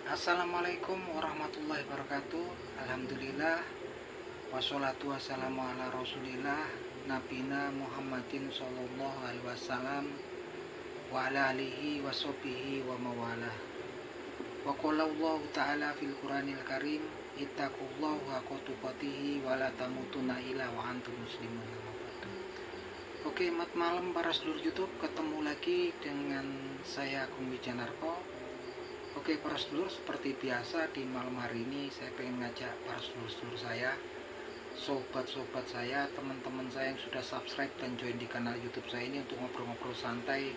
Assalamualaikum warahmatullahi wabarakatuh. Alhamdulillah, wassalatu wassalamu ala rasulillah Nabina Muhammadin sallallahu alaihi wasallam wa ala alihi wa sahbihi wa mawalah. Wa qala Allah ta'ala fil Qur'anil Karim, ittaqullaha haqqa tuqatih wa la tamutunna illa wa antum muslimun. Oke, mat malam para seluruh YouTube, ketemu lagi dengan saya Agung Wijanarko. Oke para sedulur, seperti biasa di malam hari ini saya pengen ngajak para sedulur-sedulur saya, sobat-sobat saya, teman-teman saya yang sudah subscribe dan join di kanal YouTube saya ini untuk ngobrol-ngobrol santai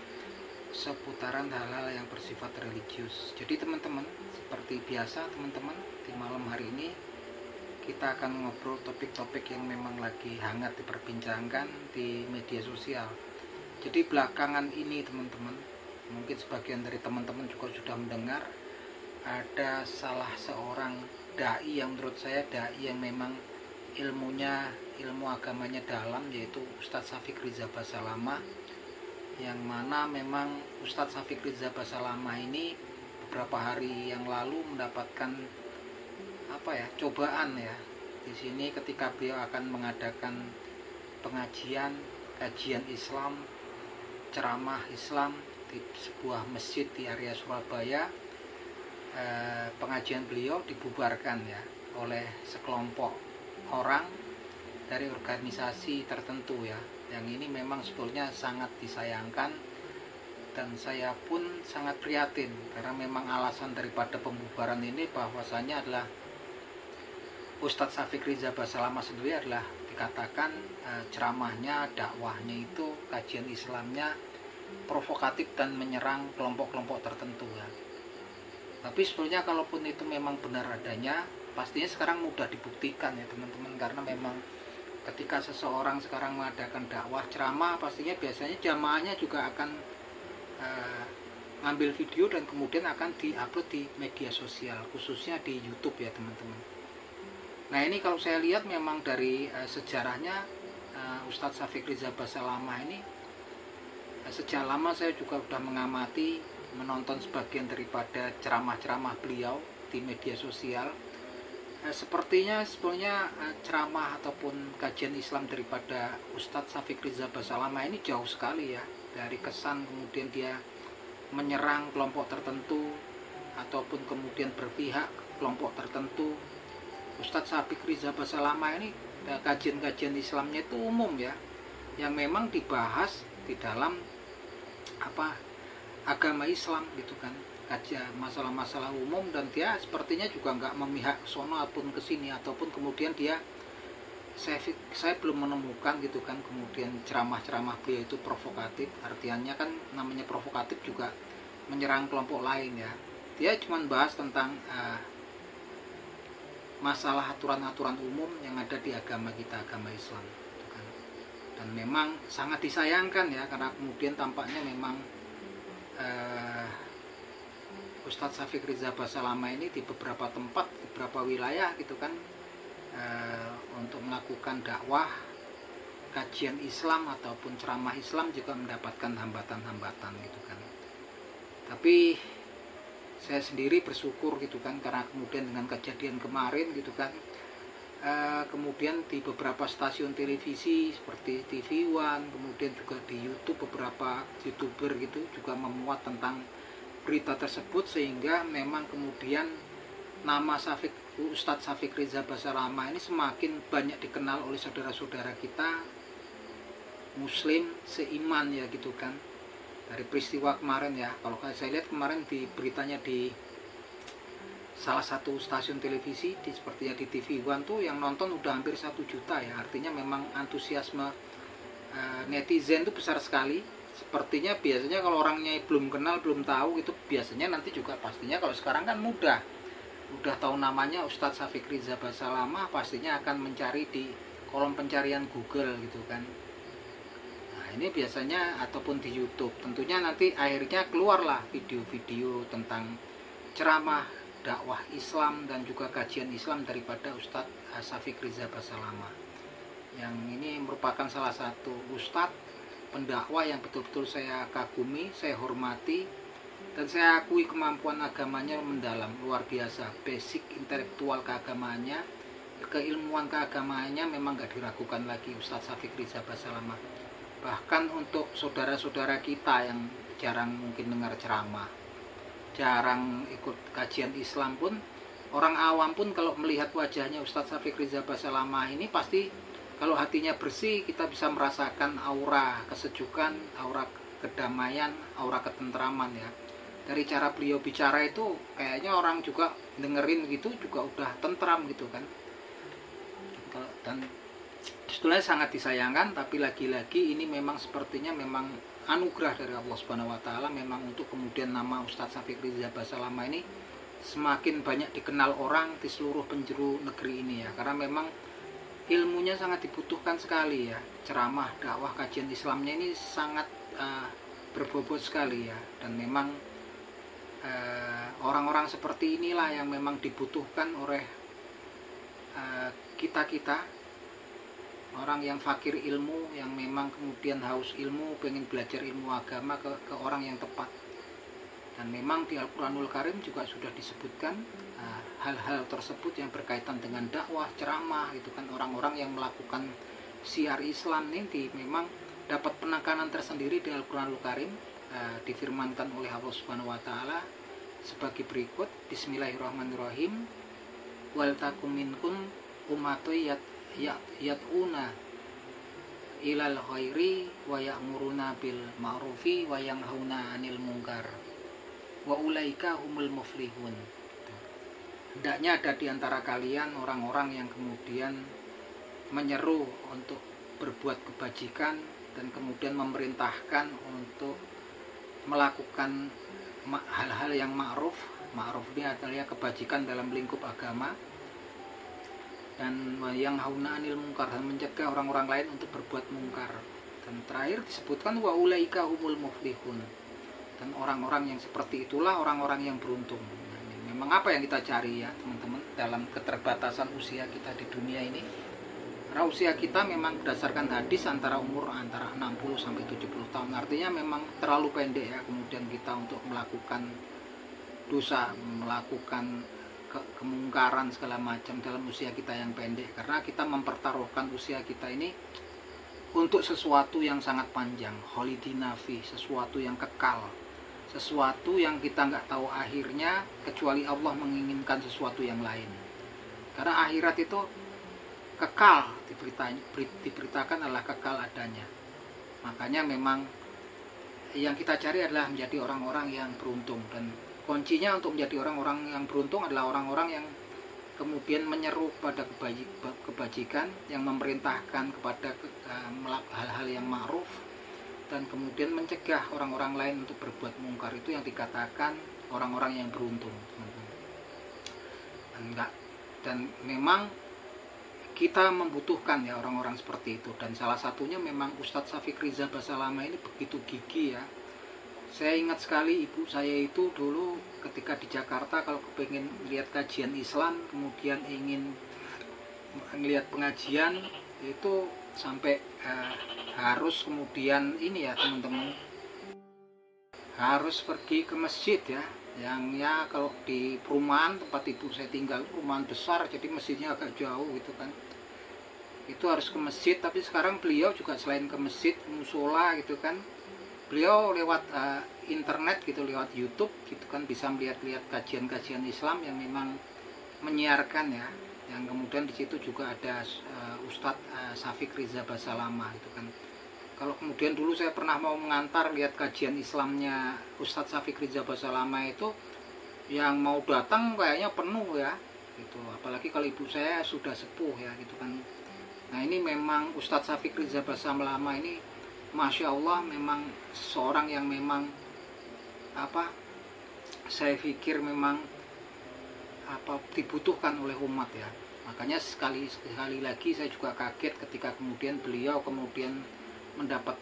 seputaran hal-hal yang bersifat religius. Jadi teman-teman, seperti biasa teman-teman, di malam hari ini kita akan ngobrol topik-topik yang memang lagi hangat diperbincangkan di media sosial. Jadi belakangan ini teman-teman, mungkin sebagian dari teman-teman juga sudah mendengar ada salah seorang dai yang menurut saya dai yang memang ilmu agamanya dalam, yaitu Ustadz Syafiq Riza Basalamah, yang mana memang Ustadz Syafiq Riza Basalamah ini beberapa hari yang lalu mendapatkan cobaan ya di sini ketika beliau akan mengadakan kajian Islam, ceramah Islam di sebuah masjid di area Surabaya. Pengajian beliau dibubarkan ya oleh sekelompok orang dari organisasi tertentu ya, yang ini memang sebetulnya sangat disayangkan dan saya pun sangat prihatin karena memang alasan daripada pembubaran ini bahwasanya adalah Ustadz Syafiq Riza Basalamah sendiri adalah dikatakan ceramahnya, dakwahnya itu, kajian Islamnya provokatif dan menyerang kelompok-kelompok tertentu ya. Tapi sebenarnya kalaupun itu memang benar adanya, pastinya sekarang mudah dibuktikan ya teman-teman, karena memang ketika seseorang sekarang mengadakan dakwah ceramah, pastinya biasanya jamaahnya juga akan ngambil video dan kemudian akan diupload di media sosial, khususnya di YouTube ya teman-teman. Nah ini kalau saya lihat memang dari sejarahnya Ustadz Syafiq Riza Basalamah ini, sejak lama saya juga sudah mengamati, menonton sebagian daripada ceramah-ceramah beliau di media sosial. Sepertinya sebenarnya ceramah ataupun kajian Islam daripada Ustadz Syafiq Riza Basalamah ini jauh sekali ya dari kesan kemudian dia menyerang kelompok tertentu ataupun kemudian berpihak kelompok tertentu. Ustadz Syafiq Riza Basalamah ini kajian-kajian Islamnya itu umum ya, yang memang dibahas di dalam agama Islam gitu kan, kajian masalah-masalah umum, dan dia sepertinya juga nggak memihak ke sono ataupun ke sini, ataupun kemudian dia saya belum menemukan gitu kan kemudian ceramah-ceramah beliau itu provokatif. Artinya kan namanya provokatif juga menyerang kelompok lain ya. Dia cuma bahas tentang masalah aturan-aturan umum yang ada di agama kita, agama Islam gitu kan. Dan memang sangat disayangkan ya, karena kemudian tampaknya memang Ustadz Syafiq Riza Basalamah ini di beberapa tempat, beberapa wilayah gitu kan, untuk melakukan dakwah, kajian Islam ataupun ceramah Islam juga mendapatkan hambatan-hambatan gitu kan. Tapi saya sendiri bersyukur gitu kan, karena kemudian dengan kejadian kemarin gitu kan, kemudian di beberapa stasiun televisi seperti TV One, kemudian juga di YouTube beberapa YouTuber gitu juga memuat tentang berita tersebut, sehingga memang kemudian nama Ustadz Syafiq Riza Basalamah ini semakin banyak dikenal oleh saudara-saudara kita Muslim seiman ya gitu kan. Dari peristiwa kemarin ya, kalau saya lihat kemarin di beritanya di salah satu stasiun televisi sepertinya di TV One tuh yang nonton udah hampir 1 juta ya. Artinya memang antusiasme netizen itu besar sekali. Sepertinya biasanya kalau orangnya belum kenal, belum tahu, itu biasanya nanti juga pastinya, kalau sekarang kan mudah tahu namanya Ustadz Syafiq Riza Basalamah, pastinya akan mencari di kolom pencarian Google gitu kan. Nah ini biasanya, ataupun di YouTube tentunya nanti akhirnya keluarlah video-video tentang ceramah, dakwah Islam dan juga kajian Islam daripada Ustadz Syafiq Riza Basalamah, yang ini merupakan salah satu ustadz pendakwah yang betul-betul saya kagumi, saya hormati, Dan saya akui kemampuan agamanya mendalam, luar biasa. Basic intelektual keagamaannya, keilmuan keagamaannya memang gak diragukan lagi Ustadz Syafiq Ridza Basalamah. Bahkan untuk saudara-saudara kita yang jarang mungkin dengar ceramah, jarang ikut kajian Islam pun, orang awam pun kalau melihat wajahnya Ustadz Syafiq Ridza Basalamah ini, pasti kalau hatinya bersih, kita bisa merasakan aura kesejukan, aura kedamaian, aura ketentraman ya. Dari cara beliau bicara itu kayaknya orang juga dengerin gitu juga udah tentram gitu kan. Dan sebetulnya sangat disayangkan, tapi lagi-lagi ini memang sepertinya memang anugerah dari Allah Subhanahu wa taala, memang untuk kemudian nama Ustadz Syafiq Ridza Basalamah ini semakin banyak dikenal orang di seluruh penjuru negeri ini ya. Karena memang ilmunya sangat dibutuhkan sekali ya. Ceramah, dakwah, kajian Islamnya ini sangat berbobot sekali ya. Dan memang orang-orang seperti inilah yang memang dibutuhkan oleh kita-kita, orang yang fakir ilmu, yang memang kemudian haus ilmu, pengen belajar ilmu agama ke orang yang tepat. Dan memang di Al-Quranul Karim juga sudah disebutkan hal-hal tersebut yang berkaitan dengan dakwah, ceramah gitu kan. Orang-orang yang melakukan syiar Islam ini memang dapat penekanan tersendiri di Al-Quranul Karim. Difirmankan oleh Allah Subhanahu wa taala sebagai berikut, Bismillahirrahmanirrahim, wal takum minkum ummatun yat'una ilal khairi wa ya'muruna bil ma'rufi wa yanhauna 'anil munkar wa ulaika humul muflihun. Hendaknya ada di antara kalian orang-orang yang kemudian menyeru untuk berbuat kebajikan dan kemudian memerintahkan untuk melakukan hal-hal yang ma'ruf. Ma'ruf ini adalah kebajikan dalam lingkup agama, dan yang hauna anil mungkar, dan mencegah orang-orang lain untuk berbuat mungkar. Dan terakhir disebutkan wa ulaika humul muflihun, dan orang-orang yang seperti itulah orang-orang yang beruntung. Nah, ini memang apa yang kita cari ya teman-teman dalam keterbatasan usia kita di dunia ini. Karena usia kita memang berdasarkan hadis antara umur antara 60 sampai 70 tahun. Artinya memang terlalu pendek ya kemudian kita untuk melakukan dosa, melakukan kemungkaran segala macam dalam usia kita yang pendek. Karena kita mempertaruhkan usia kita ini untuk sesuatu yang sangat panjang, kholidinafi, sesuatu yang kekal, sesuatu yang kita nggak tahu akhirnya kecuali Allah menginginkan sesuatu yang lain. Karena akhirat itu kekal, diberitakan adalah kekal adanya. Makanya memang yang kita cari adalah menjadi orang-orang yang beruntung, dan kuncinya untuk menjadi orang-orang yang beruntung adalah orang-orang yang kemudian menyeru pada kebajikan, yang memerintahkan kepada hal-hal yang ma'ruf, dan kemudian mencegah orang-orang lain untuk berbuat mungkar. Itu yang dikatakan orang-orang yang beruntung, teman-teman. Dan memang kita membutuhkan ya orang-orang seperti itu, dan salah satunya memang Ustadz Syafiq Ridza Basalamah ini begitu gigih ya. Saya ingat sekali ibu saya itu dulu ketika di Jakarta kalau pengen lihat kajian Islam, kemudian ingin melihat pengajian itu sampai harus kemudian ini ya teman-teman, harus pergi ke masjid ya. Yang ya kalau di perumahan tempat ibu saya tinggal, perumahan besar, jadi masjidnya agak jauh gitu kan, itu harus ke masjid. Tapi sekarang beliau juga selain ke masjid, musola gitu kan, beliau lewat internet gitu, lewat YouTube gitu kan, bisa melihat-lihat kajian-kajian Islam yang memang menyiarkan ya, yang kemudian di situ juga ada Ustadz Syafiq Ridza Basalamah gitu kan. Kalau kemudian dulu saya pernah mau mengantar lihat kajian Islamnya Ustadz Syafiq Ridza Basalamah itu, yang mau datang kayaknya penuh ya gitu, apalagi kalau ibu saya sudah sepuh ya gitu kan. Nah ini memang Ustadz Syafiq Ridza Basalamah ini Masya Allah memang seorang yang memang saya pikir memang dibutuhkan oleh umat ya. Makanya sekali lagi saya juga kaget ketika kemudian beliau kemudian mendapat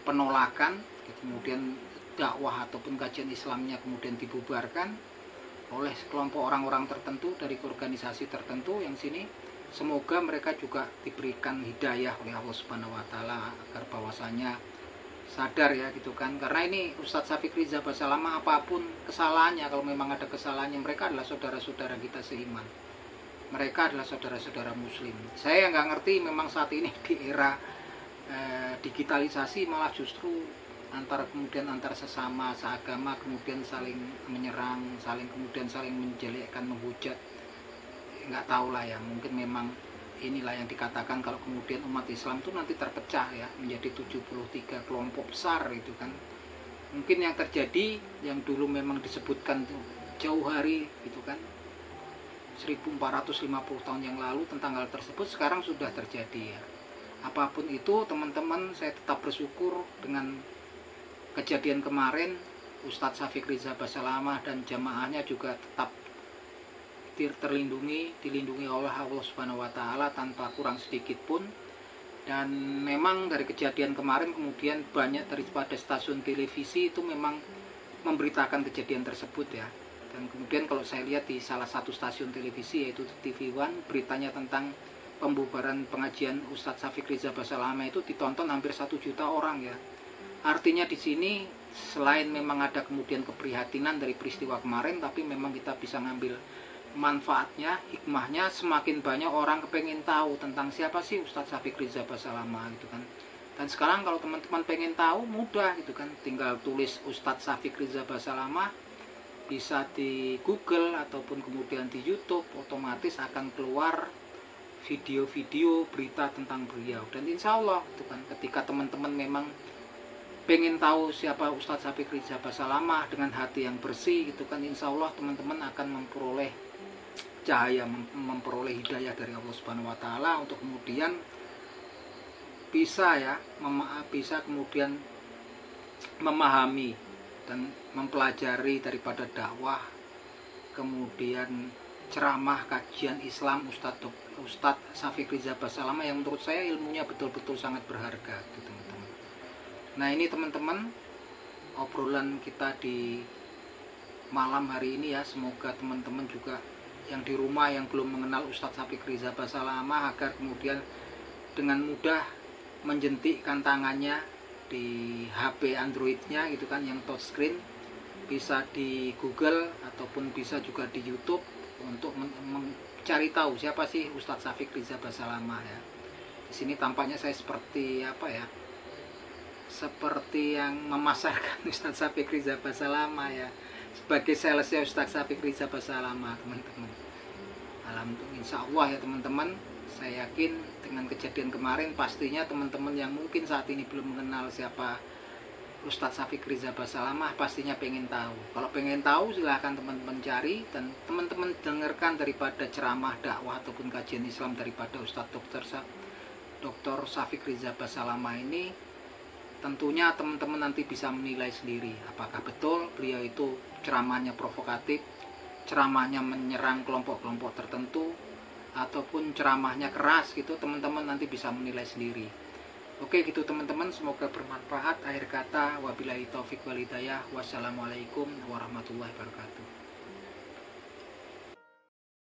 penolakan, kemudian dakwah ataupun kajian Islamnya kemudian dibubarkan oleh kelompok orang-orang tertentu dari organisasi tertentu yang sini. Semoga mereka juga diberikan hidayah oleh Allah Subhanahu wa taala agar bahwasanya sadar ya gitu kan, karena ini Ustadz Syafiq Ridza Basalamah apapun kesalahannya, kalau memang ada kesalahannya, mereka adalah saudara-saudara kita seiman, mereka adalah saudara-saudara muslim. Saya nggak ngerti memang saat ini di era digitalisasi malah justru kemudian antar sesama seagama kemudian saling menyerang, kemudian saling menjelekkan, menghujat. Nggak tahu lah ya, mungkin memang inilah yang dikatakan kalau kemudian umat Islam itu nanti terpecah ya menjadi 73 kelompok besar itu kan. Mungkin yang terjadi yang dulu memang disebutkan tuh jauh hari gitu kan, 1450 tahun yang lalu tentang hal tersebut sekarang sudah terjadi ya. Apapun itu teman-teman, saya tetap bersyukur dengan kejadian kemarin. Ustadz Syafiq Ridza Basalamah dan jamaahnya juga tetap dilindungi oleh Allah Subhanahu wa taala tanpa kurang sedikit pun. Dan memang dari kejadian kemarin kemudian banyak daripada stasiun televisi itu memang memberitakan kejadian tersebut ya. Dan kemudian kalau saya lihat di salah satu stasiun televisi yaitu TV One, beritanya tentang pembubaran pengajian Ustadz Syafiq Ridza Basalamah itu ditonton hampir 1 juta orang ya. Artinya di sini selain memang ada kemudian keprihatinan dari peristiwa kemarin, tapi memang kita bisa ngambil manfaatnya, hikmahnya. Semakin banyak orang kepengen tahu tentang siapa sih Ustadz Syafiq Ridza Basalamah gitu kan. Dan sekarang kalau teman-teman pengen tahu mudah gitu kan, tinggal tulis Ustadz Syafiq Ridza Basalamah, bisa di Google ataupun kemudian di YouTube, otomatis akan keluar video-video berita tentang beliau. Dan insya Allah gitu kan, ketika teman-teman memang pengen tahu siapa Ustadz Syafiq Ridza Basalamah dengan hati yang bersih gitu kan, insya Allah teman-teman akan memperoleh cahaya, memperoleh hidayah dari Allah Subhanahu wa taala untuk kemudian bisa kemudian memahami dan mempelajari daripada dakwah, kemudian ceramah kajian Islam Ustadz Syafiq Ridza Basalamah yang menurut saya ilmunya betul-betul sangat berharga gitu teman-teman. Nah ini teman-teman obrolan kita di malam hari ini ya, semoga teman-teman juga yang di rumah yang belum mengenal Ustadz Syafiq Ridza Basalamah agar kemudian dengan mudah menjentikkan tangannya di HP Androidnya gitu kan, yang touchscreen, bisa di Google ataupun bisa juga di YouTube untuk mencari tahu siapa sih Ustadz Syafiq Ridza Basalamah ya. Di sini tampaknya saya seperti seperti yang memasarkan Ustadz Syafiq Ridza Basalamah ya, sebagai salesnya Ustadz Syafiq Ridza Basalamah teman-teman. Alhamdulillah, insya Allah ya teman-teman, saya yakin dengan kejadian kemarin pastinya teman-teman yang mungkin saat ini belum mengenal siapa Ustadz Syafiq Ridza Basalamah pastinya pengen tahu. Kalau pengen tahu silahkan teman-teman cari dan teman-teman dengarkan daripada ceramah dakwah ataupun kajian Islam daripada Ustadz Dr. Syafiq Ridza Basalamah ini. Tentunya teman-teman nanti bisa menilai sendiri apakah betul beliau itu ceramahnya provokatif, ceramahnya menyerang kelompok-kelompok tertentu, ataupun ceramahnya keras gitu. Teman-teman nanti bisa menilai sendiri. Oke gitu teman-teman, semoga bermanfaat. Akhir kata wabillahi taufik wal hidayah. Wassalamualaikum warahmatullahi wabarakatuh.